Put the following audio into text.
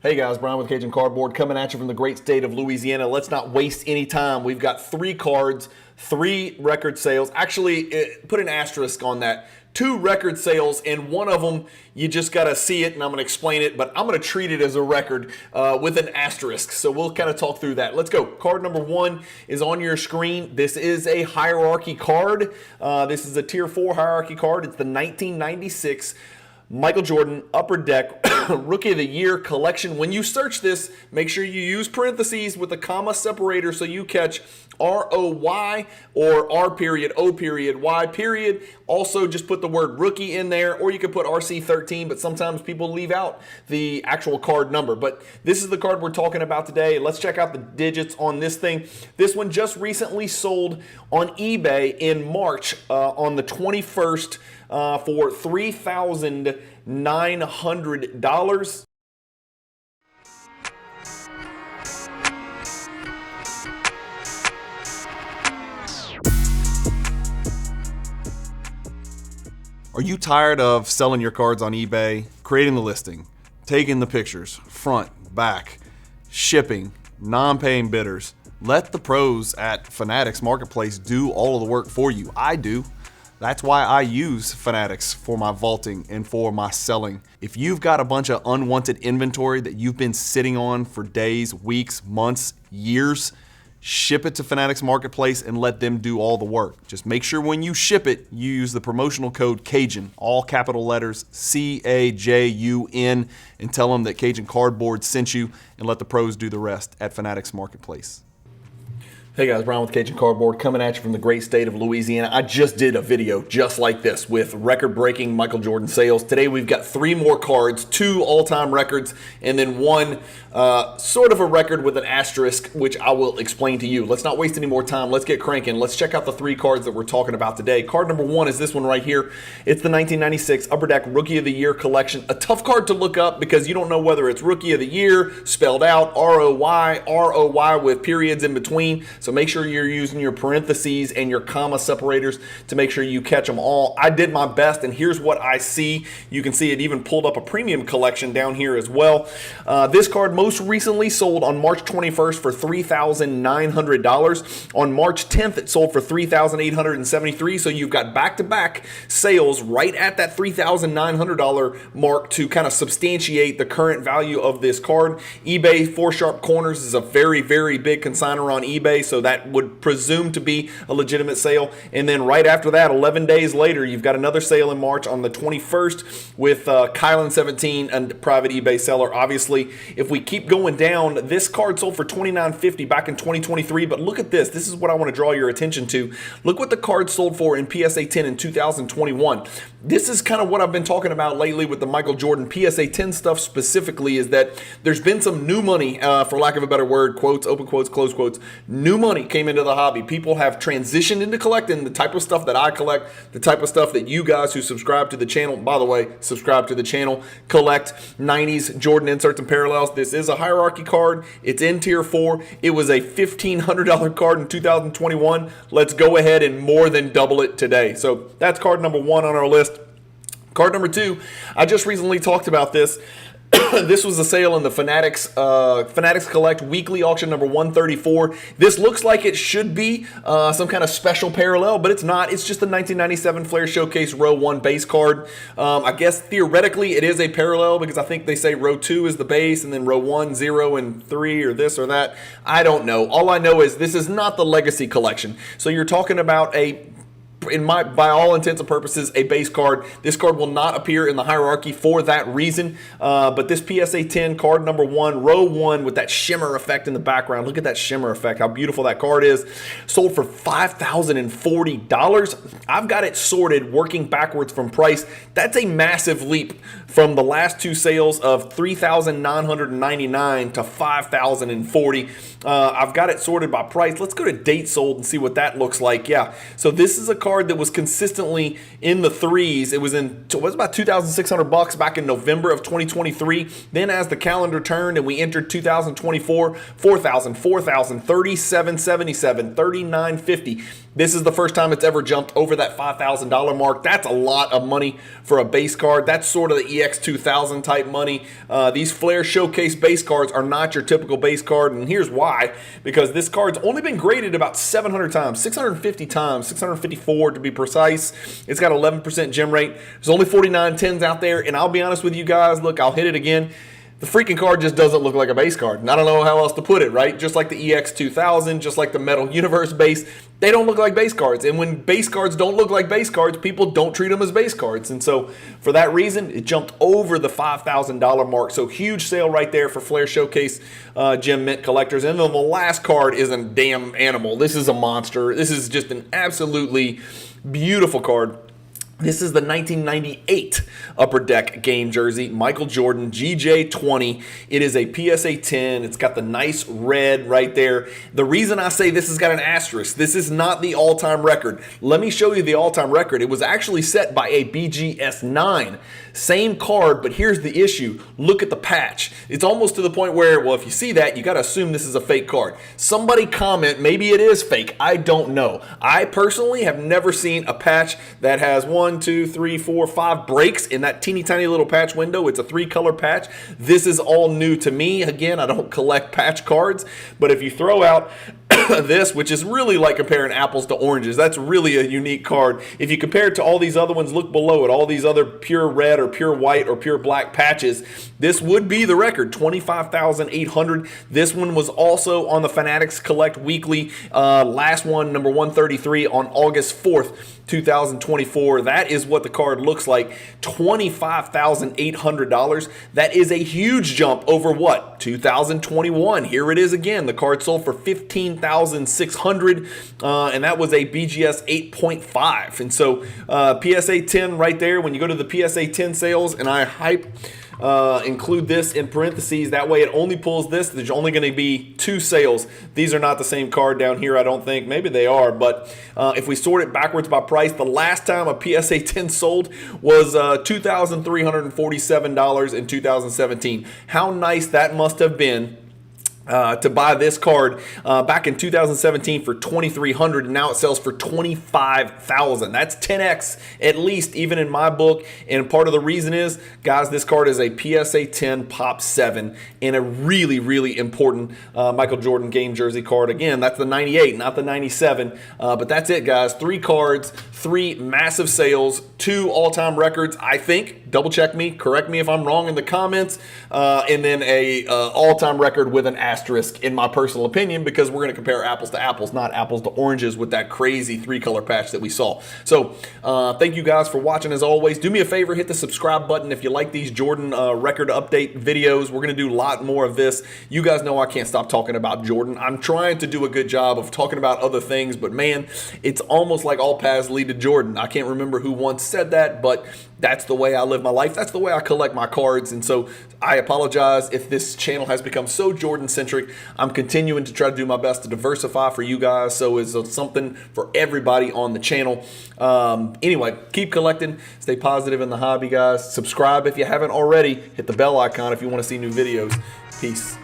Hey guys, Brian with Cajun Cardboard coming at you from the great state of Louisiana. Let's not waste any time. We've got 3 cards, 3 record sales. Actually, put an asterisk on that. 2 record sales, and one of them, you just got to see it, and I'm going to explain it, but I'm going to treat it as a record with an asterisk. So we'll kind of talk through that. Let's go. Card number 1 is on your screen. This is a hierarchy card. This is a Tier 4 hierarchy card. It's the 1996 Michael Jordan Upper Deck Rookie of the Year collection. When you search this, make sure you use parentheses with a comma separator so you catch ROY or R period, O period, Y period. Also, just put the word rookie in there, or you could put RC13, but sometimes people leave out the actual card number. But this is the card we're talking about today. Let's check out the digits on this thing. This one just recently sold on eBay in March on the 21st for $3,900. Are you tired of selling your cards on eBay, creating the listing, taking the pictures, front, back, shipping, non-paying bidders? Let the pros at Fanatics Marketplace do all of the work for you. I do. That's why I use Fanatics for my vaulting and for my selling. If you've got a bunch of unwanted inventory that you've been sitting on for days, weeks, months, years, ship it to Fanatics Marketplace and let them do all the work. Just make sure when you ship it, you use the promotional code CAJUN, all capital letters, CAJUN, and tell them that Cajun Cardboard sent you, and let the pros do the rest at Fanatics Marketplace. Hey guys, Brian with Cajun Cardboard coming at you from the great state of Louisiana. I just did a video just like this with record-breaking Michael Jordan sales. Today we've got 3 more cards, 2 all-time records, and then 1 sort of a record with an asterisk, which I will explain to you. Let's not waste any more time. Let's get cranking. Let's check out the 3 cards that we're talking about today. Card number 1 is this one right here. It's the 1996 Upper Deck Rookie of the Year collection. A tough card to look up because you don't know whether it's Rookie of the Year, spelled out, R-O-Y, R-O-Y with periods in between. So make sure you're using your parentheses and your comma separators to make sure you catch them all. I did my best, and here's what I see. You can see it even pulled up a premium collection down here as well. This card most recently sold on March 21st for $3,900. On March 10th, it sold for $3,873. So you've got back-to-back sales right at that $3,900 mark to kind of substantiate the current value of this card. eBay 4 Sharp Corners is a very, very big consignor on eBay, so that would presume to be a legitimate sale. And then right after that, 11 days later, you've got another sale in March on the 21st with Kylan 17, a private eBay seller. Obviously, if we keep going down, this card sold for $29.50 back in 2023. But look at this. This is what I want to draw your attention to. Look what the card sold for in PSA 10 in 2021. This is kind of what I've been talking about lately with the Michael Jordan PSA 10 stuff specifically, is that there's been some new money, for lack of a better word, quotes, open quotes, close quotes, new money came into the hobby. People have transitioned into collecting the type of stuff that I collect, the type of stuff that you guys who subscribe to the channel, by the way, subscribe to the channel, collect. 90s Jordan inserts and parallels. This is a hierarchy card. It's in Tier 4. It was a $1,500 card in 2021. Let's go ahead and more than double it today. So that's card number 1 on our list. Card number 2, I just recently talked about this. This was a sale in the Fanatics Collect Weekly Auction number 134. This looks like it should be some kind of special parallel, but it's not. It's just the 1997 Flair Showcase Row 1 base card. I guess theoretically it is a parallel because I think they say Row 2 is the base and then Row 1, 0, and 3 or this or that. I don't know. All I know is this is not the Legacy Collection. So you're talking about by all intents and purposes, a base card. This card will not appear in the hierarchy for that reason. But this PSA 10 card number 1, row 1 with that shimmer effect in the background. Look at that shimmer effect, how beautiful that card is. Sold for $5,040. I've got it sorted working backwards from price. That's a massive leap from the last 2 sales of $3,999 to $5,040. I've got it sorted by price. Let's go to date sold and see what that looks like. Yeah, so this is a card that was consistently in the 3s. It was about $2,600 back in November of 2023. Then as the calendar turned and we entered 2024, $4,000, $4,000, $3,777, $3,950. This is the first time it's ever jumped over that $5,000 mark. That's a lot of money for a base card. That's sort of the EX2000 type money. These Flair Showcase base cards are not your typical base card, and here's why. Because this card's only been graded about 700 times, 650 times, 654 to be precise. It's got 11% gem rate. There's only 49 10s out there, and I'll be honest with you guys, look, I'll hit it again. The freaking card just doesn't look like a base card. And I don't know how else to put it, right? Just like the EX2000, just like the Metal Universe base, they don't look like base cards. And when base cards don't look like base cards, people don't treat them as base cards. And so for that reason, it jumped over the $5,000 mark. So huge sale right there for Flair Showcase Gem Mint collectors. And then the last card is a damn animal. This is a monster. This is just an absolutely beautiful card. This is the 1998 Upper Deck game jersey, Michael Jordan GJ20. It is a PSA 10. It's got the nice red right there. The reason I say this has got an asterisk, this is not the all-time record. Let me show you the all-time record. It was actually set by a BGS 9. Same card, but here's the issue. Look at the patch. It's almost to the point where, well, if you see that, you got to assume this is a fake card. Somebody comment, maybe it is fake. I don't know. I personally have never seen a patch that has 1, 2, 3, 4, 5 breaks in that teeny tiny little patch window. It's a 3-color patch. This is all new to me. Again, I don't collect patch cards, but if you throw out this, which is really like comparing apples to oranges, that's really a unique card. If you compare it to all these other ones, look below it, all these other pure red or pure white or pure black patches, this would be the record, 25,800. This one was also on the Fanatics Collect Weekly, last one, number 133 on August 4th, 2024. That is what the card looks like, $25,800. That is a huge jump over what? 2021. Here it is again. The card sold for $15,600, and that was a BGS 8.5. And so PSA 10 right there, when you go to the PSA 10 sales, and I include this in parentheses, that way it only pulls this. There's only going to be 2 sales. These are not the same card down here, I don't think. Maybe they are, but if we sort it backwards by price, the last time a PSA 10 sold was $2,347 in 2017. How nice that must have been to buy this card back in 2017 for $2,300, and now it sells for $25,000. That's 10x at least, even in my book. And part of the reason is, guys, this card is a PSA 10 Pop 7 and a really, really important Michael Jordan game jersey card. Again, that's the 98, not the 97. But that's it, guys. 3 cards, 3 massive sales, 2 all-time records, I think. Double check me, correct me if I'm wrong in the comments, and then a all-time record with an asterisk in my personal opinion, because we're going to compare apples to apples, not apples to oranges, with that crazy 3-color patch that we saw. So thank you guys for watching. As always, do me a favor, hit the subscribe button if you like these Jordan record update videos. We're going to do a lot more of this. You guys know I can't stop talking about Jordan. I'm trying to do a good job of talking about other things, but man, it's almost like all paths lead to Jordan. I can't remember who once said that, but that's the way I live my life. That's the way I collect my cards. And so I apologize if this channel has become so Jordan-centric. I'm continuing to try to do my best to diversify for you guys, so it's something for everybody on the channel. Anyway, keep collecting. Stay positive in the hobby, guys. Subscribe if you haven't already. Hit the bell icon if you want to see new videos. Peace.